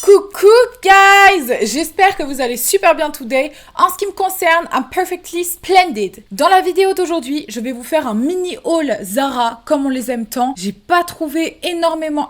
Coucou guys, j'espère que vous allez super bien today. En ce qui me concerne, I'm perfectly splendid. Dans la vidéo d'aujourd'hui, je vais vous faire un mini haul Zara comme on les aime tant. J'ai pas trouvé énormément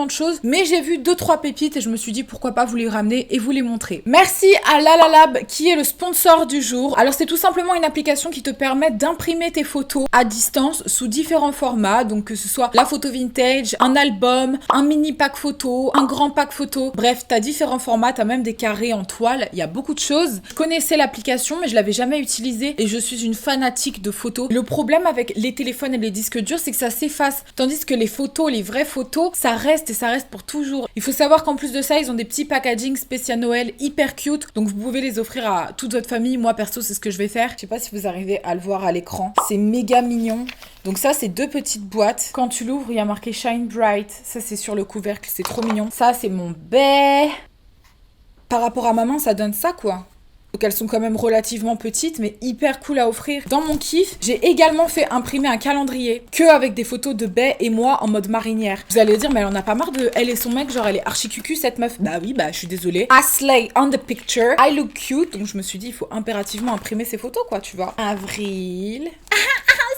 de choses, mais j'ai vu 2-3 pépites et je me suis dit pourquoi pas vous les ramener et vous les montrer. Merci à Lalalab qui est le sponsor du jour. Alors c'est tout simplement une application qui te permet d'imprimer tes photos à distance sous différents formats, donc que ce soit la photo vintage, un album, un mini pack photo, un grand pack photo, bref. T'as différents formats, t'as même des carrés en toile, il y a beaucoup de choses. Je connaissais l'application, mais je l'avais jamais utilisée et je suis une fanatique de photos. Le problème avec les téléphones et les disques durs, c'est que ça s'efface. Tandis que les photos, les vraies photos, ça reste et ça reste pour toujours. Il faut savoir qu'en plus de ça, ils ont des petits packaging spécial Noël hyper cute. Donc vous pouvez les offrir à toute votre famille. Moi, perso, c'est ce que je vais faire. Je sais pas si vous arrivez à le voir à l'écran. C'est méga mignon. Donc ça, c'est 2 petites boîtes. Quand tu l'ouvres, il y a marqué Shine Bright. Ça, c'est sur le couvercle. C'est trop mignon. Ça, c'est mon baie. Par rapport à maman, ça donne ça, quoi. Donc elles sont quand même relativement petites, mais hyper cool à offrir. Dans mon kiff, j'ai également fait imprimer un calendrier que avec des photos de baie et moi en mode marinière. Vous allez dire, mais elle en a pas marre de elle et son mec, genre elle est archi cucu cette meuf. Bah oui, je suis désolée. I slay on the picture. I look cute. Donc je me suis dit, il faut impérativement imprimer ces photos, quoi, tu vois. Avril.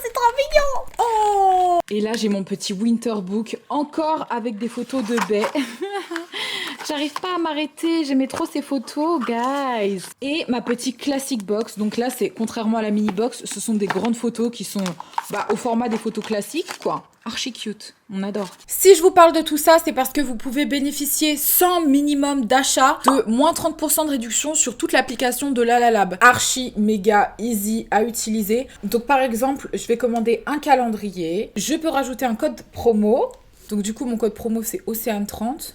C'est trop mignon. Oh. Et là, j'ai mon petit winter book, encore avec des photos de baie. J'arrive pas à m'arrêter, j'aimais trop ces photos, guys. Et ma petite classic box, donc là, c'est contrairement à la mini box, ce sont des grandes photos qui sont au format des photos classiques, quoi. Archi cute, on adore. Si je vous parle de tout ça, c'est parce que vous pouvez bénéficier sans minimum d'achat de moins 30% de réduction sur toute l'application de Lalalab. Archi méga easy à utiliser. Donc par exemple, je vais commander un calendrier. Je peux rajouter un code promo. Donc du coup, mon code promo, c'est Océane30.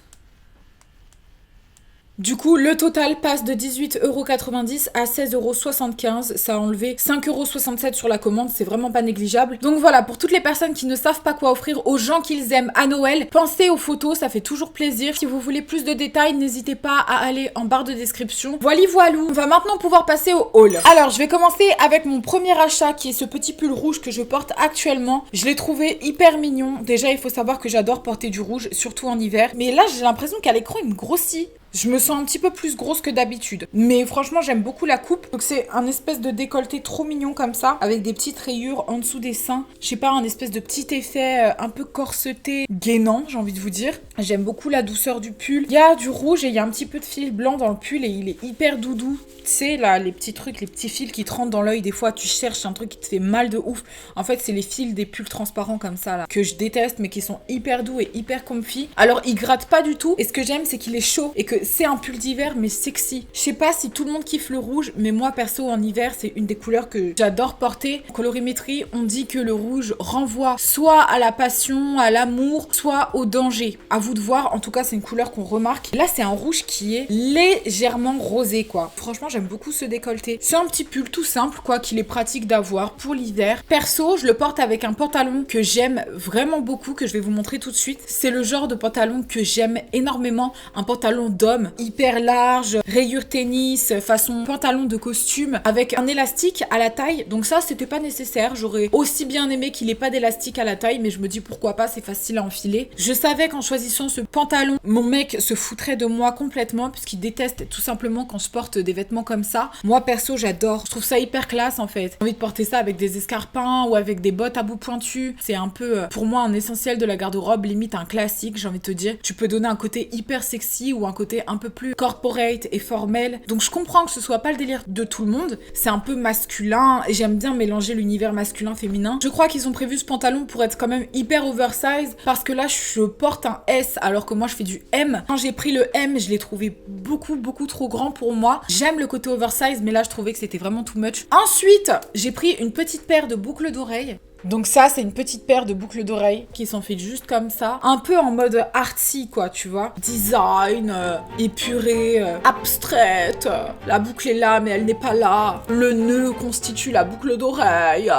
Du coup, le total passe de 18,90€ à 16,75€. Ça a enlevé 5,67€ sur la commande, c'est vraiment pas négligeable. Donc voilà, pour toutes les personnes qui ne savent pas quoi offrir aux gens qu'ils aiment à Noël, pensez aux photos, ça fait toujours plaisir. Si vous voulez plus de détails, n'hésitez pas à aller en barre de description. Voilou. On va maintenant pouvoir passer au haul. Alors, je vais commencer avec mon premier achat qui est ce petit pull rouge que je porte actuellement. Je l'ai trouvé hyper mignon. Déjà, il faut savoir que j'adore porter du rouge, surtout en hiver. Mais là, j'ai l'impression qu'à l'écran, il me grossit. Je me sens un petit peu plus grosse que d'habitude. Mais franchement, j'aime beaucoup la coupe. Donc c'est un espèce de décolleté trop mignon comme ça, avec des petites rayures en dessous des seins. Je sais pas, un espèce de petit effet un peu corseté, gainant, j'ai envie de vous dire. J'aime beaucoup la douceur du pull. Il y a du rouge et il y a un petit peu de fil blanc dans le pull et il est hyper doudou. Tu sais, là, les petits trucs, les petits fils qui te rentrent dans l'œil, des fois, tu cherches un truc qui te fait mal de ouf. En fait, c'est les fils des pulls transparents comme ça, là, que je déteste, mais qui sont hyper doux et hyper comfy. Alors, ils grattent pas du tout. Et ce que j'aime, c'est qu'il est chaud et que c'est un pull d'hiver, mais sexy. Je sais pas si tout le monde kiffe le rouge, mais moi, perso, en hiver, c'est une des couleurs que j'adore porter. En colorimétrie, on dit que le rouge renvoie soit à la passion, à l'amour, soit au danger. À vous de voir. En tout cas, c'est une couleur qu'on remarque. Là, c'est un rouge qui est légèrement rosé, quoi. Franchement, j'aime beaucoup ce décolleté. C'est un petit pull tout simple, quoi, qu'il est pratique d'avoir pour l'hiver. Perso, je le porte avec un pantalon que j'aime vraiment beaucoup, que je vais vous montrer tout de suite. C'est le genre de pantalon que j'aime énormément. Un pantalon d'homme, hyper large, rayure tennis, façon pantalon de costume, avec un élastique à la taille. Donc ça, c'était pas nécessaire. J'aurais aussi bien aimé qu'il ait pas d'élastique à la taille, mais je me dis pourquoi pas, c'est facile à enfiler. Je savais qu'en choisissant ce pantalon, mon mec se foutrait de moi complètement, puisqu'il déteste tout simplement quand je porte des vêtements comme ça. Moi perso, j'adore. Je trouve ça hyper classe en fait. J'ai envie de porter ça avec des escarpins ou avec des bottes à bout pointu. C'est un peu pour moi un essentiel de la garde-robe, limite un classique, j'ai envie de te dire. Tu peux donner un côté hyper sexy ou un côté un peu plus corporate et formel. Donc je comprends que ce soit pas le délire de tout le monde. C'est un peu masculin et j'aime bien mélanger l'univers masculin-féminin. Je crois qu'ils ont prévu ce pantalon pour être quand même hyper oversize parce que là je porte un S alors que moi je fais du M. Quand j'ai pris le M, je l'ai trouvé beaucoup trop grand pour moi. J'aime le côté oversize, mais là je trouvais que c'était vraiment too much. Ensuite, j'ai pris une petite paire de boucles d'oreilles. Donc ça, c'est une petite paire de boucles d'oreilles qui s'enfilent juste comme ça. Un peu en mode artsy, quoi, tu vois. Design, épuré, abstraite. La boucle est là, mais elle n'est pas là. Le nœud constitue la boucle d'oreille.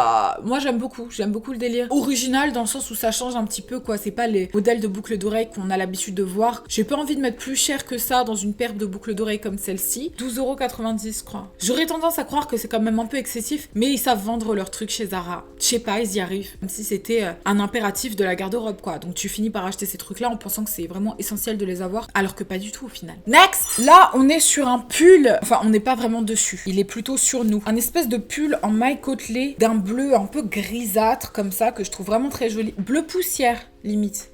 Moi, j'aime beaucoup le délire. Original dans le sens où ça change un petit peu, quoi. C'est pas les modèles de boucles d'oreilles qu'on a l'habitude de voir. J'ai pas envie de mettre plus cher que ça dans une paire de boucles d'oreilles comme celle-ci. 12,90€, je crois. J'aurais tendance à croire que c'est quand même un peu excessif, mais ils savent vendre leurs trucs chez Zara. Je sais pas, ils elles y arrivent. Comme si c'était un impératif de la garde-robe, quoi. Donc tu finis par acheter ces trucs-là en pensant que c'est vraiment essentiel de les avoir, alors que pas du tout au final. Next! Là, on est sur un pull, enfin, on n'est pas vraiment dessus. Il est plutôt sur nous. Un espèce de pull en maille côtelée d'un bleu un peu grisâtre, comme ça, que je trouve vraiment très joli. Bleu poussière, limite.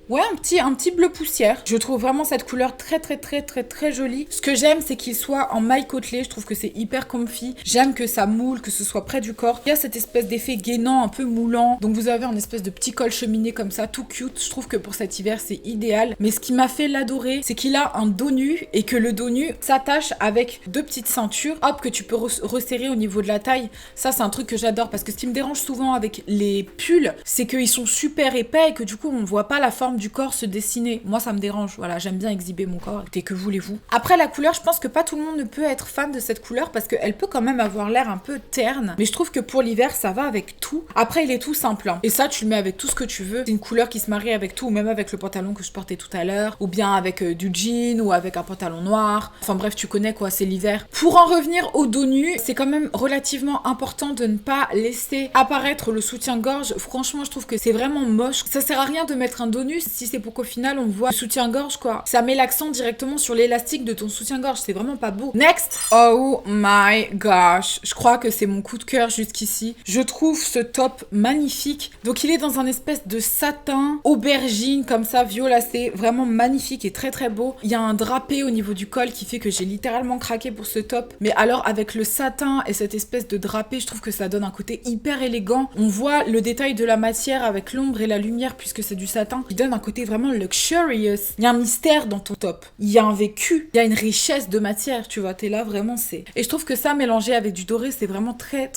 Ouais, un petit bleu poussière. Je trouve vraiment cette couleur très jolie. Ce que j'aime, c'est qu'il soit en maille côtelée. Je trouve que c'est hyper comfy. J'aime que ça moule, que ce soit près du corps. Il y a cette espèce d'effet gainant, un peu moulant. Donc vous avez un espèce de petit col cheminé comme ça, tout cute. Je trouve que pour cet hiver, c'est idéal. Mais ce qui m'a fait l'adorer, c'est qu'il a un dos nu et que le dos nu s'attache avec 2 petites ceintures, hop, que tu peux resserrer au niveau de la taille. Ça, c'est un truc que j'adore parce que ce qui me dérange souvent avec les pulls, c'est qu'ils sont super épais et que du coup, on voit pas la forme du corps se dessiner. Moi, ça me dérange. Voilà, j'aime bien exhiber mon corps. Et que voulez-vous? Après, la couleur, je pense que pas tout le monde ne peut être fan de cette couleur parce qu'elle peut quand même avoir l'air un peu terne. Mais je trouve que pour l'hiver, ça va avec tout. Après, il est tout simple. Hein. Et ça, tu le mets avec tout ce que tu veux. C'est une couleur qui se marie avec tout, ou même avec le pantalon que je portais tout à l'heure, ou bien avec du jean, ou avec un pantalon noir. Enfin bref, tu connais quoi, c'est l'hiver. Pour en revenir au dos nu, c'est quand même relativement important de ne pas laisser apparaître le soutien-gorge. Franchement, je trouve que c'est vraiment moche. Ça sert à rien de mettre un dos nu si c'est pour qu'au final on voit le soutien-gorge quoi. Ça met l'accent directement sur l'élastique de ton soutien-gorge, c'est vraiment pas beau. Next! Oh my gosh, je crois que c'est mon coup de cœur jusqu'ici. Je trouve ce top magnifique. Donc il est dans un espèce de satin aubergine comme ça, violacé, vraiment magnifique et très beau. Il y a un drapé au niveau du col qui fait que j'ai littéralement craqué pour ce top. Mais alors avec le satin et cette espèce de drapé, je trouve que ça donne un côté hyper élégant. On voit le détail de la matière avec l'ombre et la lumière puisque c'est du satin qui donne un côté vraiment luxurious. Il y a un mystère dans ton top. Il y a un vécu. Il y a une richesse de matière, tu vois. T'es là, vraiment, c'est... Et je trouve que ça, mélangé avec du doré, c'est vraiment très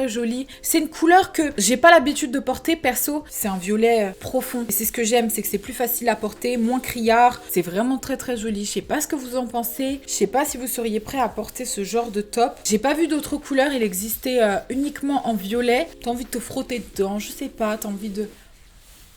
joli. C'est une couleur que j'ai pas l'habitude de porter, perso. C'est un violet profond. Et c'est ce que j'aime, c'est que c'est plus facile à porter, moins criard. C'est vraiment très joli. Je sais pas ce que vous en pensez. Je sais pas si vous seriez prêt à porter ce genre de top. J'ai pas vu d'autres couleurs. Il existait uniquement en violet. T'as envie de te frotter dedans, je sais pas. T'as envie de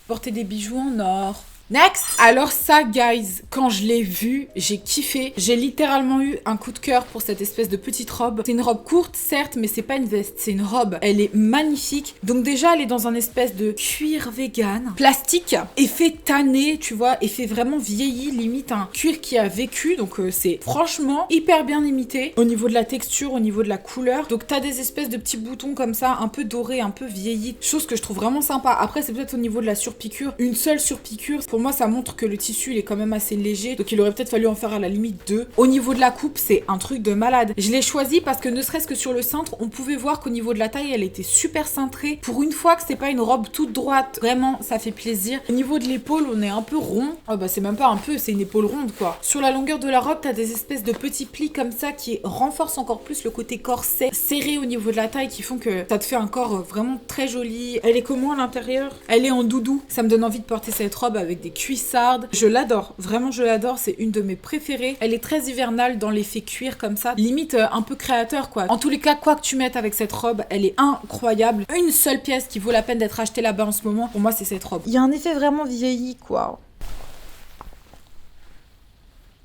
porter des bijoux en or. Next! Alors ça, guys, quand je l'ai vu, j'ai kiffé. J'ai littéralement eu un coup de cœur pour cette espèce de petite robe. C'est une robe courte, certes, mais c'est pas une veste, c'est une robe. Elle est magnifique. Donc déjà, elle est dans un espèce de cuir vegan, plastique, effet tanné, tu vois, effet vraiment vieilli, limite un cuir qui a vécu. Donc c'est franchement hyper bien imité au niveau de la texture, au niveau de la couleur. Donc t'as des espèces de petits boutons comme ça, un peu dorés, un peu vieillis. Chose que je trouve vraiment sympa. Après, c'est peut-être au niveau de la surpiqûre. Une seule surpiqûre, pour moi, ça montre que le tissu, il est quand même assez léger. Donc, il aurait peut-être fallu en faire à la limite 2. Au niveau de la coupe, c'est un truc de malade. Je l'ai choisi parce que ne serait-ce que sur le cintre, on pouvait voir qu'au niveau de la taille, elle était super cintrée. Pour une fois que c'est pas une robe toute droite, vraiment, ça fait plaisir. Au niveau de l'épaule, on est un peu rond. Oh, bah, c'est même pas un peu, c'est une épaule ronde, quoi. Sur la longueur de la robe, t'as des espèces de petits plis comme ça qui renforcent encore plus le côté corset serré au niveau de la taille qui font que ça te fait un corps vraiment très joli. Elle est comment à l'intérieur? Elle est en doudou. Ça me donne envie de porter cette robe avec des cuissardes. Je l'adore, vraiment je l'adore, c'est une de mes préférées. Elle est très hivernale dans l'effet cuir comme ça, limite un peu créateur quoi. En tous les cas, quoi que tu mettes avec cette robe, elle est incroyable. Une seule pièce qui vaut la peine d'être achetée là-bas en ce moment, pour moi c'est cette robe. Il y a un effet vraiment vieilli quoi.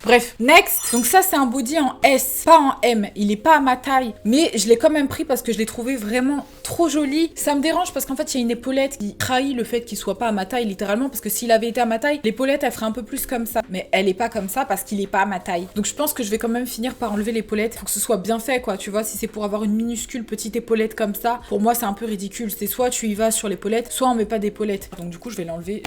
Bref, next. Donc ça, c'est un body en S, pas en M. Il est pas à ma taille, mais je l'ai quand même pris parce que je l'ai trouvé vraiment trop joli. Ça me dérange parce qu'en fait, il y a une épaulette qui trahit le fait qu'il soit pas à ma taille, littéralement, parce que s'il avait été à ma taille, l'épaulette, elle ferait un peu plus comme ça. Mais elle est pas comme ça parce qu'il est pas à ma taille. Donc je pense que je vais quand même finir par enlever l'épaulette. Faut que ce soit bien fait, quoi. Tu vois, si c'est pour avoir une minuscule petite épaulette comme ça, pour moi, c'est un peu ridicule. C'est soit tu y vas sur l'épaulette, soit on met pas d'épaulette. Donc du coup, je vais l'enlever.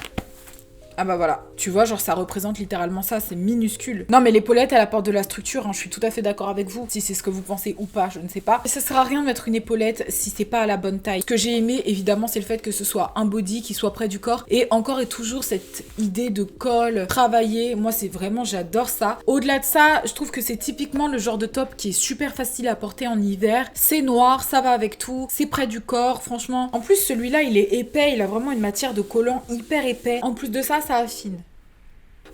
Ah bah voilà, tu vois, genre ça représente littéralement ça, c'est minuscule. Non mais l'épaulette, elle apporte de la structure, hein, je suis tout à fait d'accord avec vous. Si c'est ce que vous pensez ou pas, je ne sais pas. Mais ça sert à rien de mettre une épaulette si c'est pas à la bonne taille. Ce que j'ai aimé, évidemment, c'est le fait que ce soit un body qui soit près du corps. Et encore et toujours cette idée de col travaillé, moi c'est vraiment, j'adore ça. Au-delà de ça, je trouve que c'est typiquement le genre de top qui est super facile à porter en hiver. C'est noir, ça va avec tout, c'est près du corps, franchement. En plus, celui-là, il est épais, il a vraiment une matière de collant hyper épais. En plus de ça affine.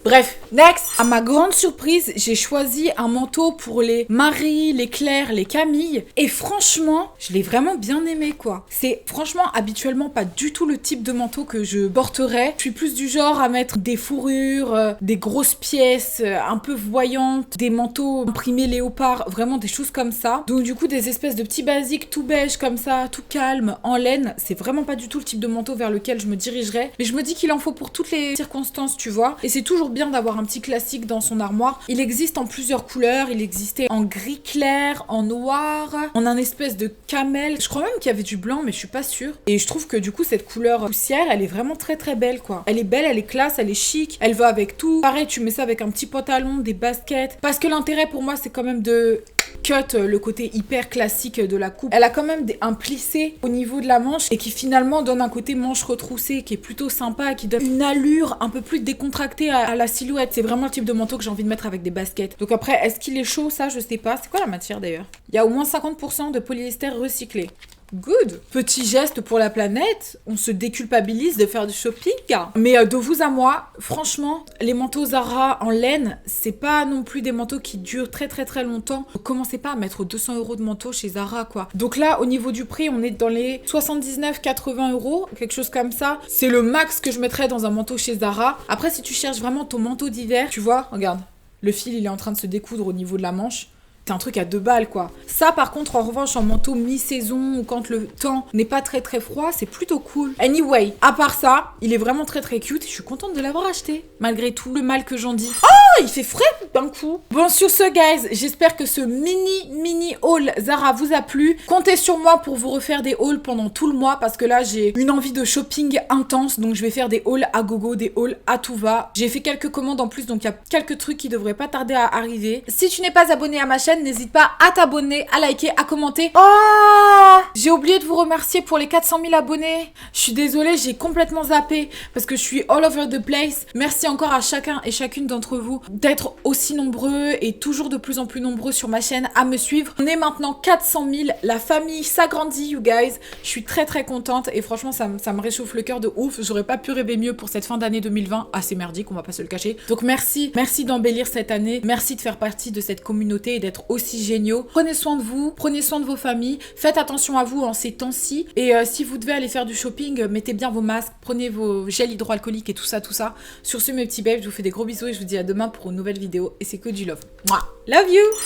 Bref, next. À ma grande surprise, j'ai choisi un manteau pour les Marie, les Claire, les Camille. Et franchement, je l'ai vraiment bien aimé, quoi. C'est franchement habituellement pas du tout le type de manteau que je porterais. Je suis plus du genre à mettre des fourrures, des grosses pièces un peu voyantes, des manteaux imprimés léopard, vraiment des choses comme ça. Donc du coup, des espèces de petits basiques tout beige comme ça, tout calme, en laine. C'est vraiment pas du tout le type de manteau vers lequel je me dirigerais. Mais je me dis qu'il en faut pour toutes les circonstances, tu vois. Et c'est toujours bien d'avoir un petit classique dans son armoire. Il existe en plusieurs couleurs. Il existait en gris clair, en noir, en un espèce de camel. Je crois même qu'il y avait du blanc, mais je suis pas sûre. Et je trouve que du coup, cette couleur poussière, elle est vraiment très très belle, quoi. Elle est belle, elle est classe, elle est chic. Elle va avec tout. Pareil, tu mets ça avec un petit pantalon, des baskets. Parce que l'intérêt pour moi, c'est quand même de cut le côté hyper classique de la coupe. Elle a quand même un plissé au niveau de la manche et qui finalement donne un côté manche retroussée qui est plutôt sympa, qui donne une allure un peu plus décontractée à la silhouette. C'est vraiment le type de manteau que j'ai envie de mettre avec des baskets. Donc après, est-ce qu'il est chaud? Ça, je sais pas. C'est quoi la matière d'ailleurs? Il y a au moins 50% de polyester recyclé. Good. Petit geste pour la planète, on se déculpabilise de faire du shopping. Mais de vous à moi, franchement, les manteaux Zara en laine, c'est pas non plus des manteaux qui durent très très très longtemps. Commencez pas à mettre 200 € de manteau chez Zara, quoi. Donc là, au niveau du prix, on est dans les 79-80 €, quelque chose comme ça. C'est le max que je mettrais dans un manteau chez Zara. Après, si tu cherches vraiment ton manteau d'hiver, tu vois, regarde, le fil il est en train de se découdre au niveau de la manche. C'est un truc à 2 balles, quoi. Ça, par contre, en revanche, en manteau mi-saison ou quand le temps n'est pas très très froid, c'est plutôt cool. Anyway, à part ça, il est vraiment très très cute et je suis contente de l'avoir acheté, malgré tout le mal que j'en dis. Oh, il fait frais d'un coup. Bon, sur ce, guys, j'espère que ce mini haul Zara vous a plu. Comptez sur moi pour vous refaire des hauls pendant tout le mois parce que là, j'ai une envie de shopping intense, donc je vais faire des hauls à gogo, des hauls à tout va. J'ai fait quelques commandes en plus, donc il y a quelques trucs qui devraient pas tarder à arriver. Si tu n'es pas abonné à ma chaîne, n'hésite pas à t'abonner, à liker, à commenter. Oh, j'ai oublié de vous remercier pour les 400 000 abonnés. Je suis désolée, j'ai complètement zappé parce que je suis all over the place. Merci encore à chacun et chacune d'entre vous d'être aussi nombreux et toujours de plus en plus nombreux sur ma chaîne à me suivre. On est maintenant 400 000. La famille s'agrandit, you guys. Je suis très très contente et franchement, ça me réchauffe le cœur de ouf. J'aurais pas pu rêver mieux pour cette fin d'année 2020. Assez merdique, on va pas se le cacher. Donc merci d'embellir cette année. Merci de faire partie de cette communauté et d'être aussi géniaux. Prenez soin de vous, prenez soin de vos familles, faites attention à vous en ces temps-ci. Et si vous devez aller faire du shopping, mettez bien vos masques, prenez vos gels hydroalcooliques et tout ça. Sur ce, mes petits babes, je vous fais des gros bisous et je vous dis à demain pour une nouvelle vidéo. Et c'est que du love. Mouah. Love you!